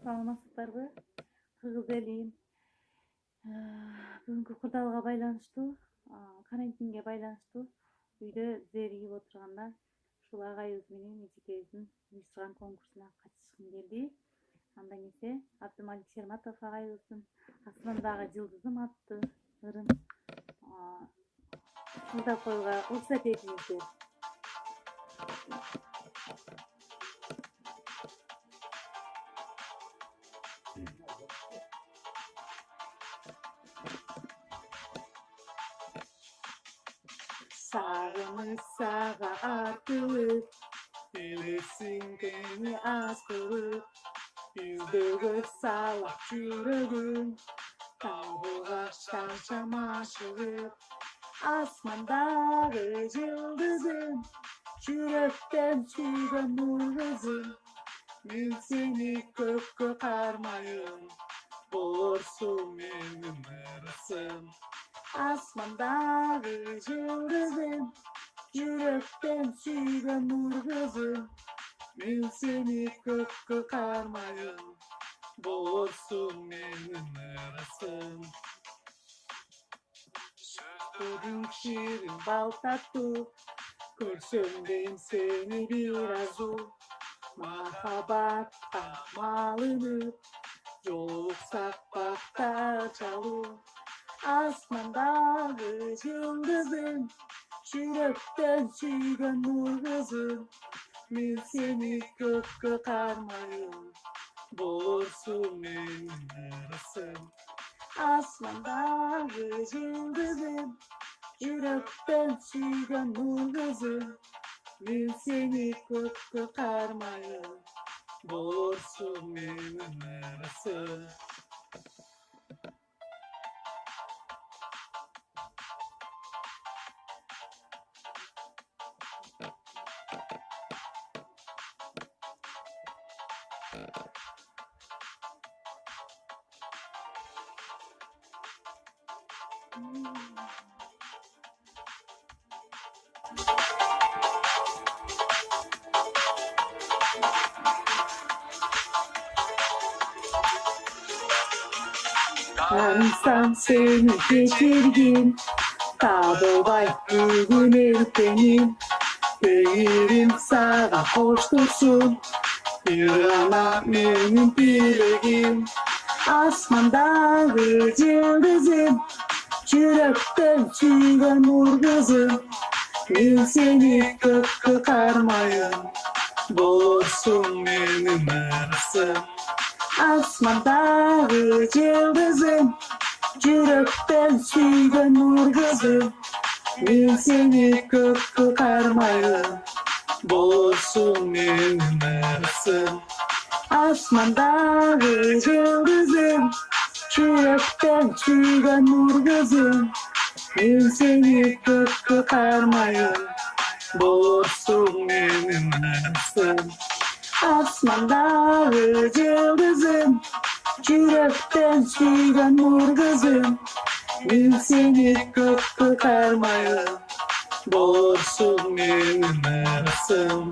саламатсыздарбы кыргыз элин? Бүгүнкү курдалга байланыштуу, карантинге байланыштуу үйдө зеригип отурганда ушул агайыбыз менен эжекебиздин уюштурган конкурсуна катышкым келди. Андан кийин Абдымалик Шерматов агайыбыздын "Асмандагы жылдызым" аттуу ырын тыңдап коюуга уруксат этиңиздер. Sağımız sağa artık, bilesin beni astırıp, yüzdөгө салак жүрөгүм, табууга шаншам ашыгып, асмандагы жылдызым, жүрөктөн сүйгөн мургызым, мен сени көккө кармайым, болорсуң менин ырысым. Асмандагы жылдызым, жүрөктөн сүйгөн мургызым, мен сени көккө кармайым, болорсуң менин ырысым. Сөздөрүң ширин бал таттуу, көрсөм дейм сени бир азуу, махабатка малынып, жолуксак бакта чалуу. Асмандагы жылдызым, жүрөктөн сүйгөн мургызым, мен сени көккө кармайым, болорсуң менин ырысым. Асмандагы жылдызым, жүрөктөн сүйгөн мургызым, мен сени көккө кармайым, болорсуң менин ырысым. Tanısam seni geçirgin, табылбай бүгүн эртеңим, değilim sağa hoştursun, bir ana менин тилегим. Асмандагы жылдызым, жүрөктөн сүйгөн мургызым, мен сени көккө кармайым, болорсуң менин ырысым. Асмандагы жылдызым, жүрөктөн сүйгөн мургызым, мен сени көккө кармайым, болорсуң менин ырысым. Асмандагы жылдызым, жүрөктөн сүйгөн мургызым, мен сени көккө кармайым, болорсуң менин ырысым. Асмандагы жылдызым, жүрөктөн сүйгөн мургызым, мен сени көккө кармайым, болорсуң менин ырысым.